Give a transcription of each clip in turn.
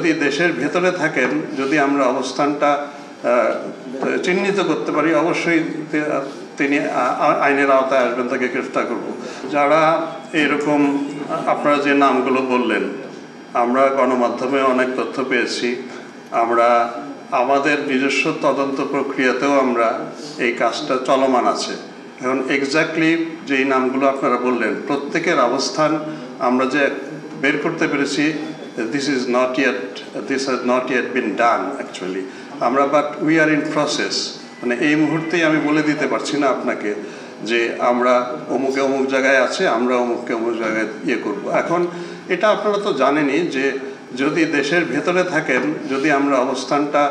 যদি দেশের ভেতরে থাকেন, যদি আমরা অবস্থানটা চিহ্নিত করতে পারি, অবশ্যই তিনি আইনের আওতায় আসবেন, তাকে গ্রেফতার করব। যারা এরকম আপনারা যে নামগুলো বললেন, আমরা গণমাধ্যমে অনেক তথ্য পেয়েছি, আমরা আমাদের নিজস্ব তদন্ত প্রক্রিয়াতেও আমরা এই কাজটা চলমান আছে। এখন এক্স্যাক্টলি যেই নামগুলো আপনারা বললেন, প্রত্যেকের অবস্থান আমরা যে বের করতে পেরেছি, this has not yet been done actually. আমরা but we are in process. মানে এই মুহূর্তেই আমি বলে দিতে পারছি না আপনাকে যে আমরা অমুকে অমুক জায়গায় আছে, আমরা অমুককে অমুক জায়গায় করব। এখন এটা আপনারা তো জানেনই যে যদি দেশের ভেতরে থাকেন, যদি আমরা অবস্থানটা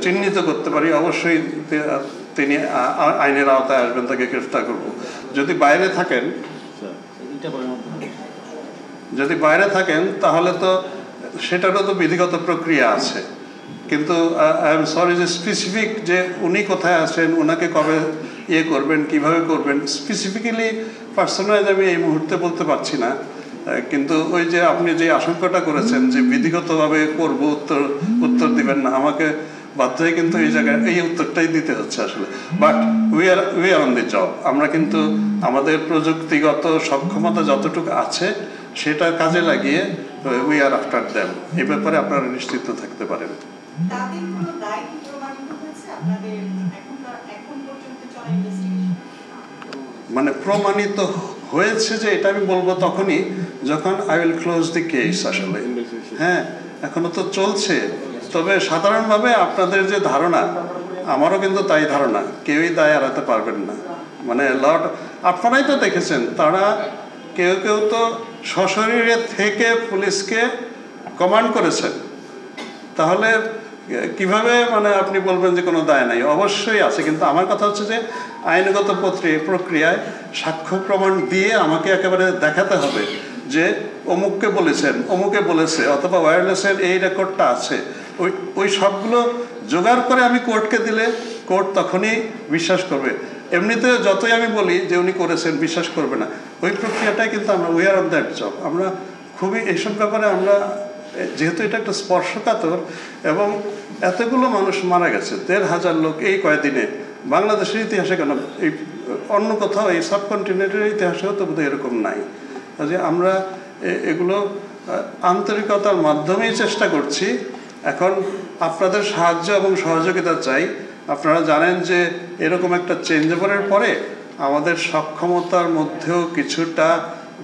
চিহ্নিত করতে পারি, অবশ্যই তিনি আইনের আওতায় আসবেন, তাকে গ্রেফতার করব। যদি বাইরে থাকেন তাহলে তো সেটারও তো বিধিগত প্রক্রিয়া আছে। কিন্তু আই এম সরি যে স্পেসিফিক যে উনি কোথায় আছেন, ওনাকে কবে করবেন, কিভাবে করবেন, স্পেসিফিক্যালি পার্সোনালাইজ আমি এই মুহূর্তে বলতে পারছি না। কিন্তু ওই যে আপনি যে আশঙ্কাটা করেছেন যে বিধিগতভাবে করবো, উত্তর দিবেন না, আমাকে বাধ্য হয়ে কিন্তু এই জায়গায় এই উত্তরটাই দিতে হচ্ছে আসলে। But we are on the job. আমরা কিন্তু আমাদের প্রযুক্তিগত সক্ষমতা যতটুকু আছে সেটা কাজে লাগিয়ে উই আর আফটার দেম। এই ব্যাপারে আপনারা নিশ্চিত থাকতে পারেন। মানে প্রমাণিত হয়েছে যে এটা আমি বলবো তখনই যখন I will close the case. আসলে হ্যাঁ, এখনো তো চলছে। তবে সাধারণভাবে আপনাদের যে ধারণা, আমারও কিন্তু তাই ধারণা, কেউই দায় এড়াতে পারবেন না। মানে আপনারাই তো দেখেছেন, তারা কেউ কেউ তো সশরীরে থেকে পুলিশকে কমান্ড করেছেন। তাহলে কিভাবে মানে আপনি বলবেন যে কোনো দায় নাই? অবশ্যই আছে। কিন্তু আমার কথা হচ্ছে যে আইনগত প্রক্রিয়ায় সাক্ষ্য প্রমাণ দিয়ে আমাকে একেবারে দেখাতে হবে যে অমুককে বলেছেন, অমুকে বলেছে, অথবা ওয়্যারলেসের এই রেকর্ডটা আছে। ওই সবগুলো জোগাড় করে আমি কোর্টকে দিলে কোর্ট তখনই বিশ্বাস করবে। এমনিতে যতই আমি বলি যে উনি করেছেন, বিশ্বাস করবে না। ওই প্রক্রিয়াটাই কিন্তু আমরা we are on that job. আমরা খুবই এইসব ব্যাপারে আমরা, যেহেতু এটা একটা স্পর্শকাতর এবং এতগুলো মানুষ মারা গেছে, ১,৫০০ লোক এই কয়েকদিনে, বাংলাদেশের ইতিহাসে কেন, এই অন্য কোথাও এই সাবকন্টিনেন্টের ইতিহাসেও তো বোধহয় এরকম নাই। কাজে আমরা এগুলো আন্তরিকতার মাধ্যমেই চেষ্টা করছি। এখন আপনাদের সাহায্য এবং সহযোগিতা চাই। আপনারা জানেন যে এরকম একটা চেঞ্জ ওভারের পরে আমাদের সক্ষমতার মধ্যেও কিছুটা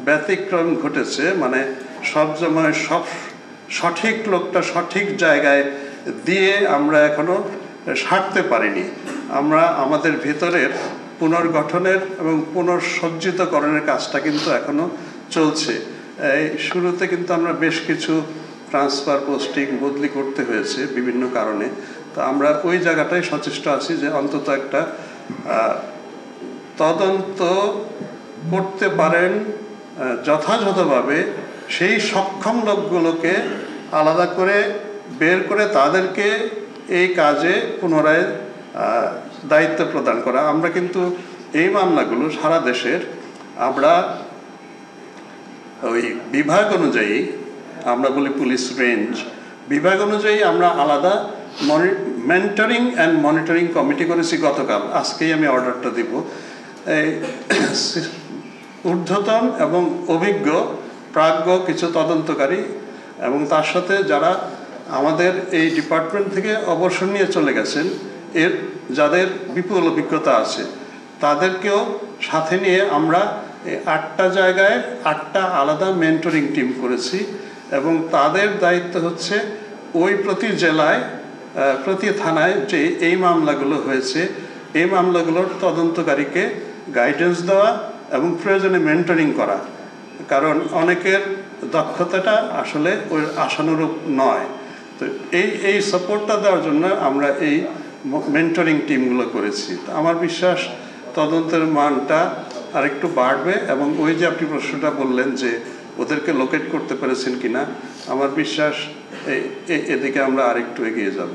ব্যতিক্রম ঘটেছে। মানে সব সময় সব সঠিক লোকটা সঠিক জায়গায় দিয়ে আমরা এখনো সারতে পারিনি। আমরা আমাদের ভিতরের পুনর্গঠনের এবং পুনঃসজ্জিতকরণের কাজটা কিন্তু এখনো চলছে। এই শুরুতে কিন্তু আমরা বেশ কিছু ট্রান্সফার, পোস্টিং, বদলি করতে হয়েছে বিভিন্ন কারণে। তো আমরা ওই জায়গাটায় সচেষ্ট আছি যে অন্তত একটা তদন্ত করতে পারেন যথাযথভাবে, সেই সক্ষম লোকগুলোকে আলাদা করে বের করে তাদেরকে এই কাজে পুনরায় দায়িত্ব প্রদান করা। আমরা কিন্তু এই মামলাগুলো সারা দেশের আমরা ওই বিভাগ অনুযায়ী, আমরা বলি পুলিশ রেঞ্জ, বিভাগ অনুযায়ী আমরা আলাদা মেন্টরিং অ্যান্ড মনিটরিং কমিটি করেছি গতকাল। আজকেই আমি অর্ডারটা দিব। এই ঊর্ধ্বতন এবং অভিজ্ঞ প্রাজ্ঞ কিছু তদন্তকারী এবং তার সাথে যারা আমাদের এই ডিপার্টমেন্ট থেকে অবসর নিয়ে চলে গেছেন, যাদের বিপুল অভিজ্ঞতা আছে, তাদেরকেও সাথে নিয়ে আমরা ৮টা জায়গায় ৮টা আলাদা মেন্টরিং টিম করেছি। এবং তাদের দায়িত্ব হচ্ছে ওই প্রতি জেলায়, প্রতি থানায় যে এই মামলাগুলো হয়েছে, এই মামলাগুলোর তদন্তকারীকে গাইডেন্স দেওয়া এবং প্রয়োজনে মেন্টরিং করা। কারণ অনেকের দক্ষতাটা আসলে ওই আশানুরূপ নয়। তো এই সাপোর্টটা দেওয়ার জন্য আমরা এই মেন্টরিং টিমগুলো করেছি। আমার বিশ্বাস তদন্তের মানটা আরেকটু বাড়বে। এবং ওই যে আপনি প্রশ্নটা বললেন যে ওদেরকে লোকেট করতে পেরেছেন কিনা, আমার বিশ্বাস এদিকে আমরা আরেকটু এগিয়ে যাব।